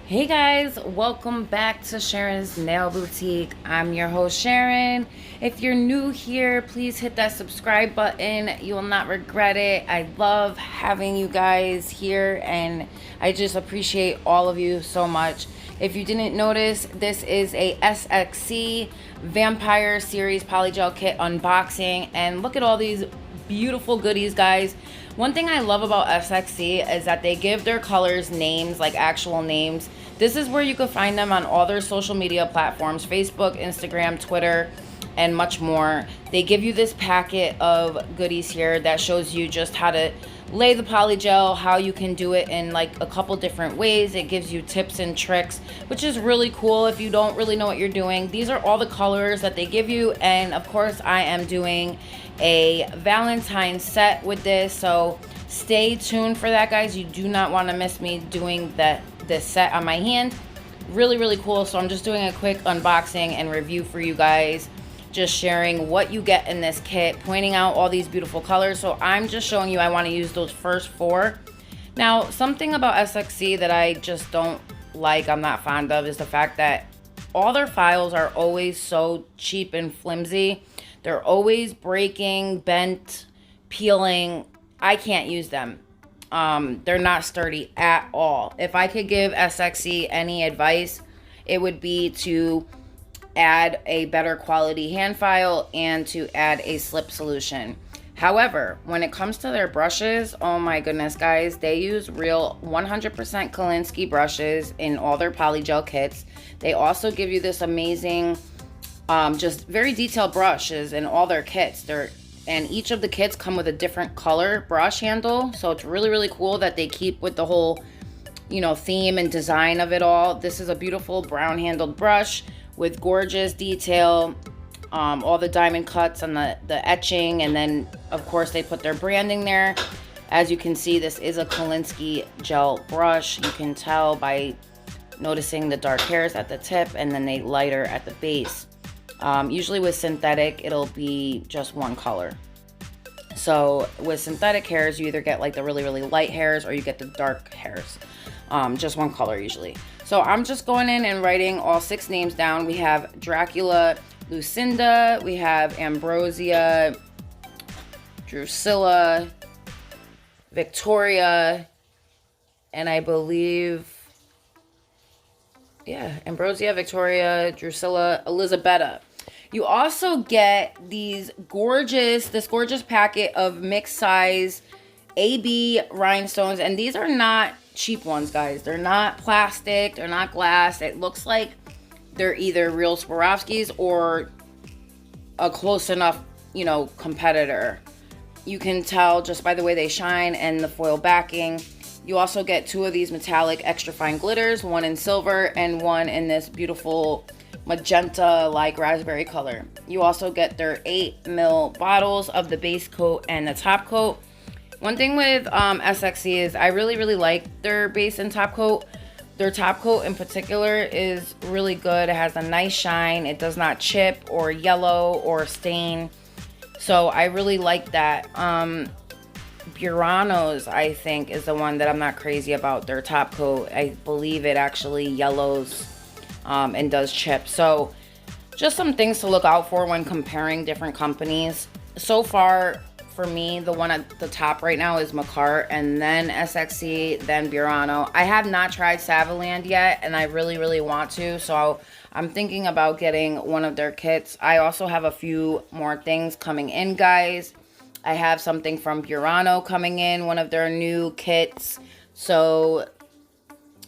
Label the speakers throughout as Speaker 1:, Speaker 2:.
Speaker 1: Hey guys, welcome back to Sharon's Nail Boutique. I'm your host Sharon. If you're new here, please hit that subscribe button. You will not regret it. I love having you guys here and I just appreciate all of you so much. If you didn't notice, this is a SXC Vampire Series Polygel Kit unboxing, and look at all these beautiful goodies, guys. One thing I love about SXC is that they give their colors names, like actual names. This is where you can find them on all their social media platforms: Facebook, Instagram, Twitter, and much more. They give you this packet of goodies here that shows you just how to lay the polygel, how you can do it in like a couple different ways. It gives you tips and tricks, which is really cool if you don't really know what you're doing. These are all the colors that they give you, and of course I am doing a Valentine set with this, so stay tuned for that, guys. You do not want to miss me doing this set on my hand. Really cool. So I'm just doing a quick unboxing and review for you guys, just sharing what you get in this kit, pointing out all these beautiful colors. So I'm just showing you I want to use those first four. Now, something about SXC that I just don't like, I'm not fond of, is the fact that all their files are always so cheap and flimsy. They're always breaking, bent, peeling. I can't use them. They're not sturdy at all. If I could give SXC any advice, it would be to add a better quality hand file and to add a slip solution. However, when it comes to their brushes, oh my goodness, guys, they use real 100% Kolinsky brushes in all their polygel kits. They also give you this amazing, just very detailed brushes in all their kits. And each of the kits come with a different color brush handle, so it's really cool that they keep with the whole, theme and design of it all. This is a beautiful brown handled brush with gorgeous detail, all the diamond cuts and the etching, and then of course they put their branding there. As you can see, this is a Kolinsky gel brush. You can tell by noticing the dark hairs at the tip and then they lighter at the base. Usually with synthetic, it'll be just one color. So with synthetic hairs, you either get like the really light hairs or you get the dark hairs. Just one color usually. So I'm just going in and writing all 6 names down. We have Dracula, Lucinda, we have Ambrosia, Drusilla, Victoria, and I believe, Ambrosia, Victoria, Drusilla, Elizabetta. You also get this gorgeous packet of mixed size AB rhinestones, and these are not cheap ones, guys. They're not plastic, they're not glass. It looks like they're either real Swarovskis or a close enough, competitor. You can tell just by the way they shine and the foil backing. You also get 2 of these metallic extra fine glitters, one in silver and one in this beautiful magenta like raspberry color. You also get their 8 ml bottles of the base coat and the top coat. One thing with SXC is I really like their base and top coat. Their top coat in particular is really good. It has a nice shine. It does not chip or yellow or stain. So I really like that. Burano's, I think, is the one that I'm not crazy about. Their top coat, I believe it actually yellows and does chip. So just some things to look out for when comparing different companies. So far, for me, the one at the top right now is Manicure, and then SXC, then Burano. I have not tried Savaland yet, and I really want to, so I'm thinking about getting one of their kits. I also have a few more things coming in, guys. I have something from Burano coming in, one of their new kits. So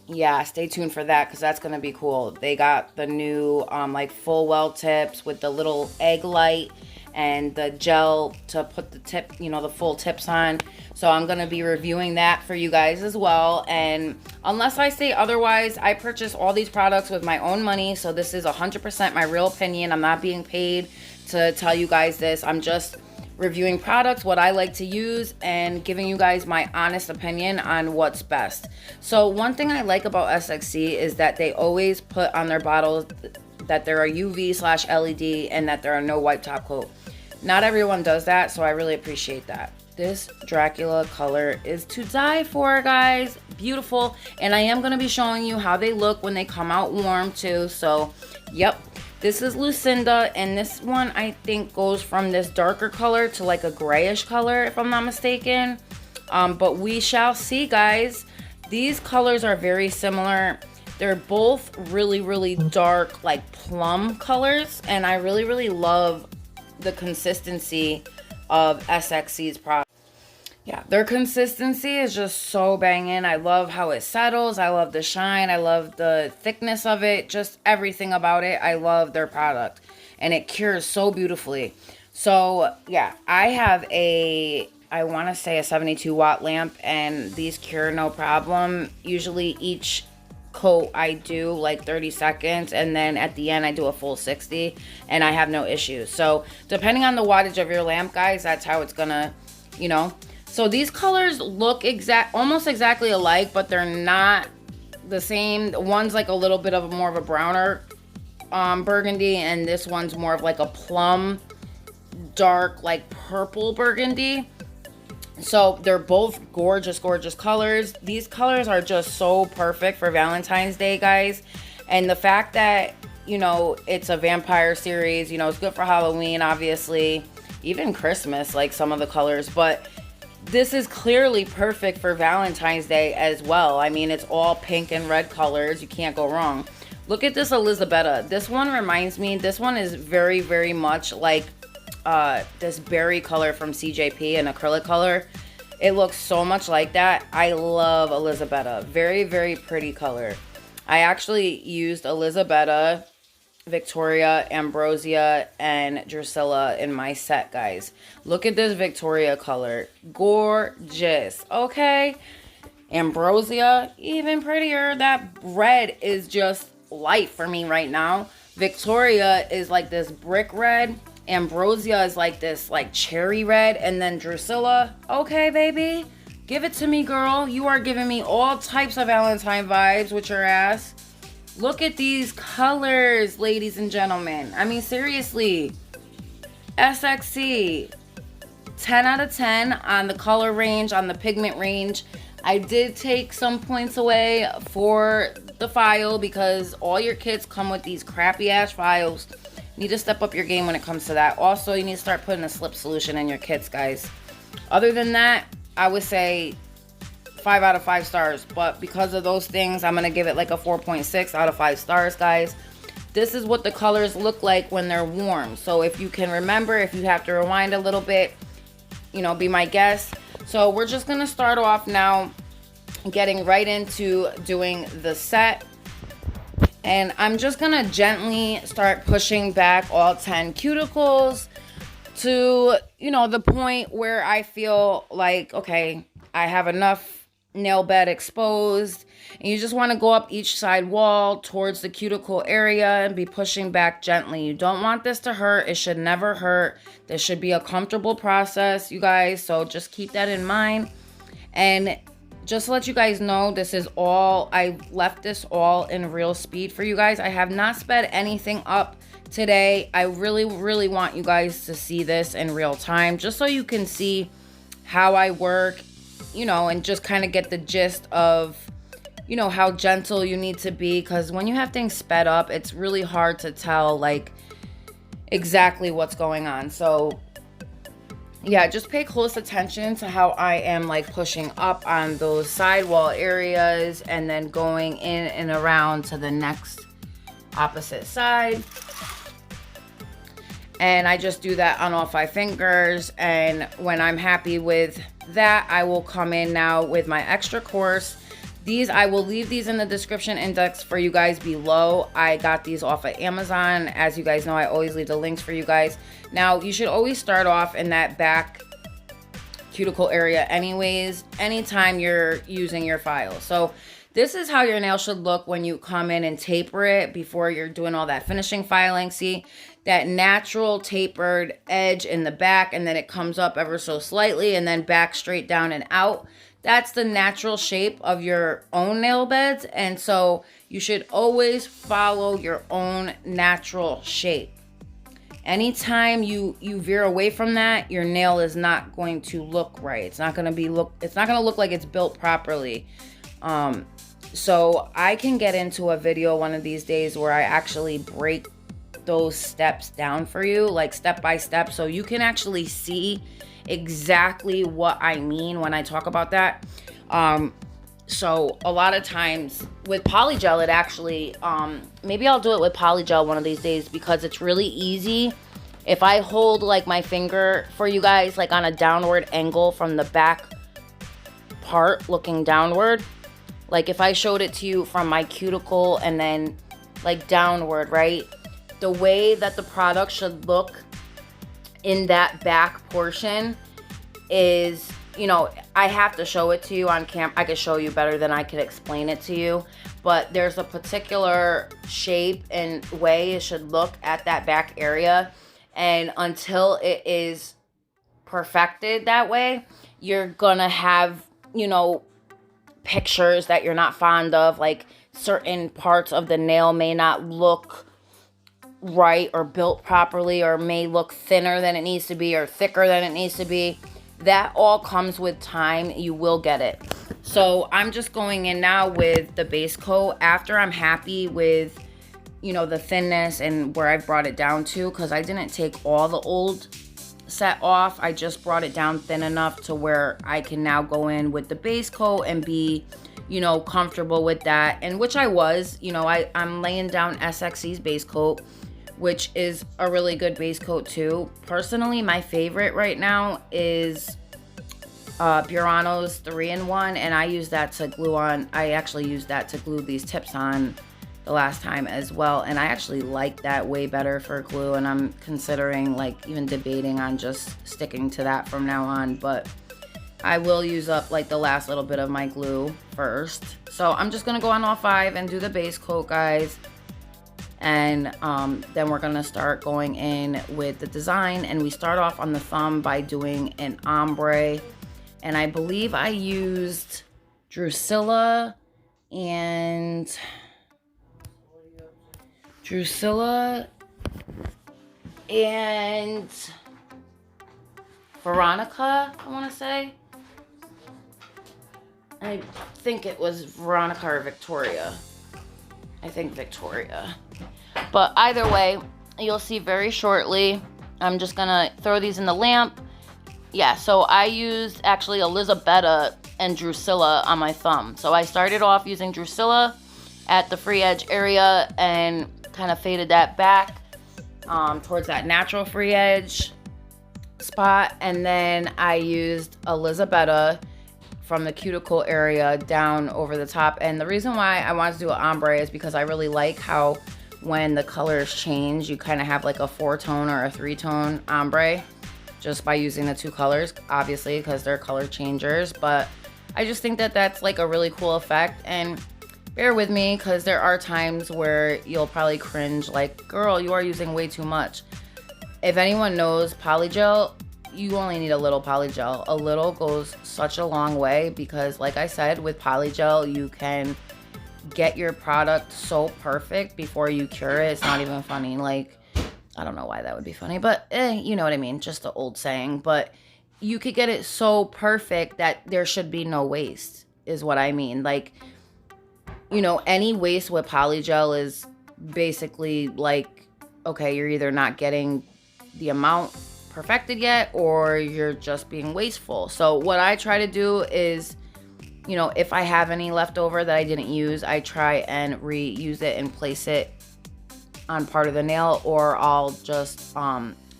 Speaker 1: yeah, stay tuned for that because that's going to be cool. They got the new like full well tips with the little egg light and the gel to put the tip, the full tips on. So I'm going to be reviewing that for you guys as well. And unless I say otherwise, I purchase all these products with my own money. So this is 100% my real opinion. I'm not being paid to tell you guys this. I'm just reviewing products, what I like to use, and giving you guys my honest opinion on what's best. So one thing I like about SXC is that they always put on their bottles that there are UV/LED and that there are no white top coat. Not everyone does that, so I really appreciate that. This Dracula color is to die for, guys. Beautiful. And I am going to be showing you how they look when they come out warm too. So, yep. This is Lucinda, and this one I think goes from this darker color to like a grayish color, if I'm not mistaken. But we shall see, guys. These colors are very similar. They're both really, really dark, like plum colors. And I really, really love the consistency of SXC's product. Yeah, their consistency is just so banging. I love how it settles. I love the shine. I love the thickness of it. Just everything about it. I love their product. And it cures so beautifully. So, yeah, I have I want to say a 72 watt lamp. And these cure no problem. Usually each coat I do like 30 seconds. And then at the end I do a full 60. And I have no issues. So, depending on the wattage of your lamp, guys, that's how it's going to, you know. So these colors look almost exactly alike, but they're not the same. One's like a little bit of more of a browner burgundy, and this one's more of like a plum, dark, like purple burgundy. So they're both gorgeous, gorgeous colors. These colors are just so perfect for Valentine's Day, guys. And the fact that, you know, it's a vampire series, you know, it's good for Halloween, obviously, even Christmas, like some of the colors, but this is clearly perfect for Valentine's Day as well. I mean, it's all pink and red colors. You can't go wrong. Look at this Elisabetta. This one reminds me, this one is very, very much like this berry color from CJP, an acrylic color. It looks so much like that. I love Elisabetta. Very, very pretty color. I actually used Elisabetta, Victoria, Ambrosia, and Drusilla in my set, guys. Look at this Victoria color. Gorgeous. Okay. Ambrosia, even prettier. That red is just light for me right now. Victoria is like this brick red. Ambrosia is like this like cherry red. And then Drusilla, okay, baby. Give it to me, girl. You are giving me all types of Valentine vibes with your ass. Look at these colors, ladies and gentlemen. I mean, seriously. SXC. 10 out of 10 on the color range, on the pigment range. I did take some points away for the file because all your kits come with these crappy ass files. You need to step up your game when it comes to that. Also, you need to start putting a slip solution in your kits, guys. Other than that, I would say 5 out of 5 stars, but because of those things, I'm gonna give it like a 4.6 out of 5 stars, guys. This is what the colors look like when they're warm. So if you can remember, if you have to rewind a little bit, you know, be my guest. So we're just gonna start off now getting right into doing the set, and I'm just gonna gently start pushing back all 10 cuticles to, you know, the point where I feel like, okay, I have enough nail bed exposed. And you just want to go up each side wall towards the cuticle area and be pushing back gently. You don't want this to hurt. It should never hurt. This should be a comfortable process, you guys. So just keep that in mind. And just to let you guys know, this is all, I left this all in real speed for you guys. I have not sped anything up today. I really, really want you guys to see this in real time, just so you can see how I work, you know, and just kind of get the gist of, you know, how gentle you need to be. Because when you have things sped up, it's really hard to tell, like, exactly what's going on. So, yeah, just pay close attention to how I am, like, pushing up on those sidewall areas and then going in and around to the next opposite side. And I just do that on all 5 fingers. And when I'm happy with that, I will come in now with my extra course. These, I will leave these in the description index for you guys below. I got these off of Amazon. As you guys know, I always leave the links for you guys. Now, you should always start off in that back cuticle area anyways, anytime you're using your file. So this is how your nail should look when you come in and taper it before you're doing all that finishing filing. See that natural tapered edge in the back, and then it comes up ever so slightly and then back straight down and out. That's the natural shape of your own nail beds, and so you should always follow your own natural shape. Anytime you veer away from that, your nail is not going to look right. It's not going to look like it's built properly. So I can get into a video one of these days where I actually break those steps down for you, like step by step, so you can actually see exactly what I mean when I talk about that. So a lot of times with Polygel, it actually, maybe I'll do it with Polygel one of these days because it's really easy. If I hold like my finger for you guys, like on a downward angle from the back part looking downward, like if I showed it to you from my cuticle and then like downward, right? The way that the product should look in that back portion is, you know, I have to show it to you on camera. I could show you better than I could explain it to you, but there's a particular shape and way it should look at that back area, and until it is perfected that way, you're gonna have, you know, pictures that you're not fond of, like certain parts of the nail may not look right or built properly, or may look thinner than it needs to be or thicker than it needs to be. That all comes with time. You will get it. So I'm just going in now with the base coat after I'm happy with, you know, the thinness and where I've brought it down to, because I didn't take all the old set off. I just brought it down thin enough to where I can now go in with the base coat and be, you know, comfortable with that. And which I was, you know, I'm laying down SXC's base coat, which is a really good base coat too. Personally, my favorite right now is Burano's 3-in-1, and I use that to glue on. I actually used that to glue these tips on the last time as well, and I actually like that way better for glue, and I'm considering, like, even debating on just sticking to that from now on. But I will use up like the last little bit of my glue first. So I'm just gonna go on all 5 and do the base coat, guys. And then we're gonna start going in with the design, and we start off on the thumb by doing an ombre, and I believe I used Drusilla and Veronica, I want to say. I think it was Veronica or Victoria. I think Victoria. But either way, you'll see very shortly. I'm just gonna throw these in the lamp. Yeah, so I used actually Elizabetta and Drusilla on my thumb. So I started off using Drusilla at the free edge area and kind of faded that back towards that natural free edge spot. And then I used Elizabetta from the cuticle area down over the top. And the reason why I wanted to do an ombre is because I really like how when the colors change, you kind of have like a 4-tone or a 3-tone ombre just by using the 2 colors, obviously, because they're color changers. But I just think that that's like a really cool effect. And bear with me, because there are times where you'll probably cringe, like, girl, you are using way too much. If anyone knows Polygel, you only need a little Polygel. A little goes such a long way, because like I said, with Polygel, you can get your product so perfect before you cure it. It's not even funny. Like, I don't know why that would be funny, but you know what I mean? Just the old saying. But you could get it so perfect that there should be no waste, is what I mean. Like, you know, any waste with Polygel is basically like, okay, you're either not getting the amount perfected yet, or you're just being wasteful. So what I try to do is, you know, if I have any left over that I didn't use, I try and reuse it and place it on part of the nail, or I'll just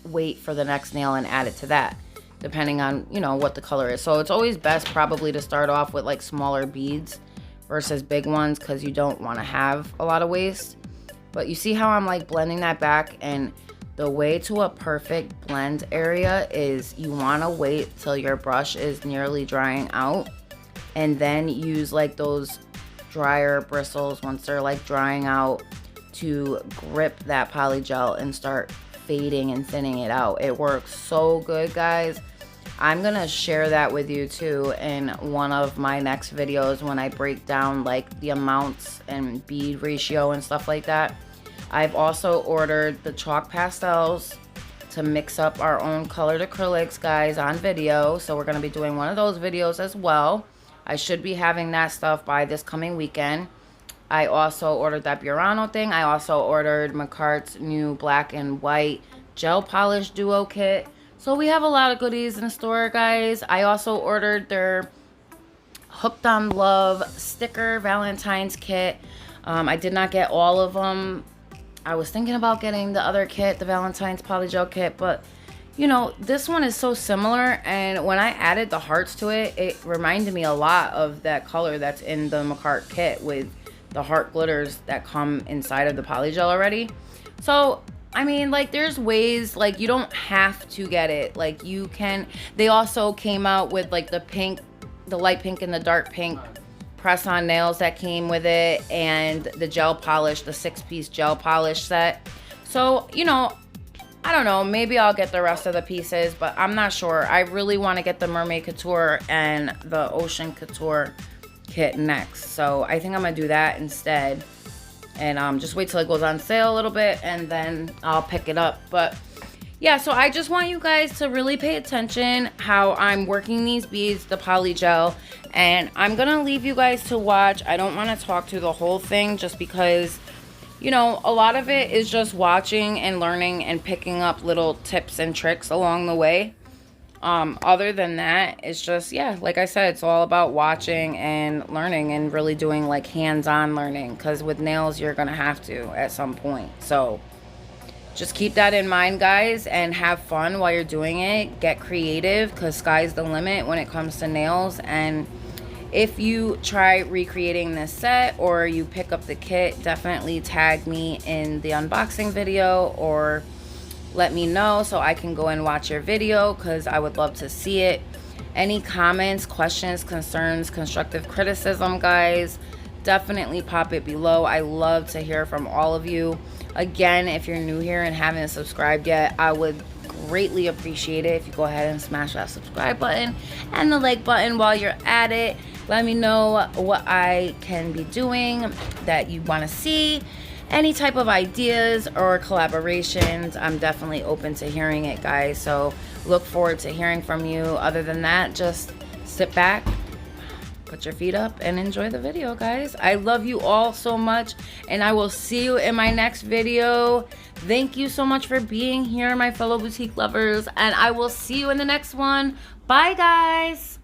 Speaker 1: wait for the next nail and add it to that, depending on, you know, what the color is. So it's always best probably to start off with like smaller beads versus big ones, because you don't want to have a lot of waste. But you see how I'm like blending that back, and the way to a perfect blend area is you want to wait till your brush is nearly drying out, and then use like those drier bristles once they're like drying out to grip that Polygel and start fading and thinning it out. It works so good, guys. I'm gonna share that with you too in one of my next videos when I break down like the amounts and bead ratio and stuff like that. I've also ordered the chalk pastels to mix up our own colored acrylics, guys, on video. So we're going to be doing one of those videos as well. I should be having that stuff by this coming weekend. I also ordered that Burano thing. I also ordered McCart's new black and white gel polish duo kit. So we have a lot of goodies in store, guys. I also ordered their Hooked on Love sticker Valentine's kit. I did not get all of them. I was thinking about getting the other kit, the Valentine's Polygel kit, but you know, this one is so similar, and when I added the hearts to it, it reminded me a lot of that color that's in the McCart kit with the heart glitters that come inside of the Polygel already. So, I mean, like, there's ways, like, you don't have to get it. Like, you can, they also came out with, like, the pink, the light pink and the dark pink press-on nails that came with it, and the gel polish, the 6-piece gel polish set. So, you know, I don't know, maybe I'll get the rest of the pieces, but I'm not sure. I really want to get the Mermaid Couture and the Ocean Couture kit next. So I think I'm going to do that instead. And just wait till it goes on sale a little bit, and then I'll pick it up. But yeah, so I just want you guys to really pay attention how I'm working these beads, the Polygel. And I'm going to leave you guys to watch. I don't want to talk through the whole thing just because, you know, a lot of it is just watching and learning and picking up little tips and tricks along the way. Other than that, it's just, yeah, like I said, it's all about watching and learning and really doing like hands-on learning, because with nails, you're going to have to at some point. So just keep that in mind, guys, and have fun while you're doing it. Get creative, because sky's the limit when it comes to nails. And if you try recreating this set or you pick up the kit, definitely tag me in the unboxing video or let me know so I can go and watch your video, because I would love to see it. Any comments, questions, concerns, constructive criticism, guys, definitely pop it below. I love to hear from all of you. Again, if you're new here and haven't subscribed yet, I would greatly appreciate it if you go ahead and smash that subscribe button and the like button while you're at it. Let me know what I can be doing that you want to see. Any type of ideas or collaborations, I'm definitely open to hearing it, guys. So look forward to hearing from you. Other than that, just sit back, put your feet up, and enjoy the video, guys. I love you all so much, and I will see you in my next video. Thank you so much for being here, my fellow boutique lovers, and I will see you in the next one. Bye, guys.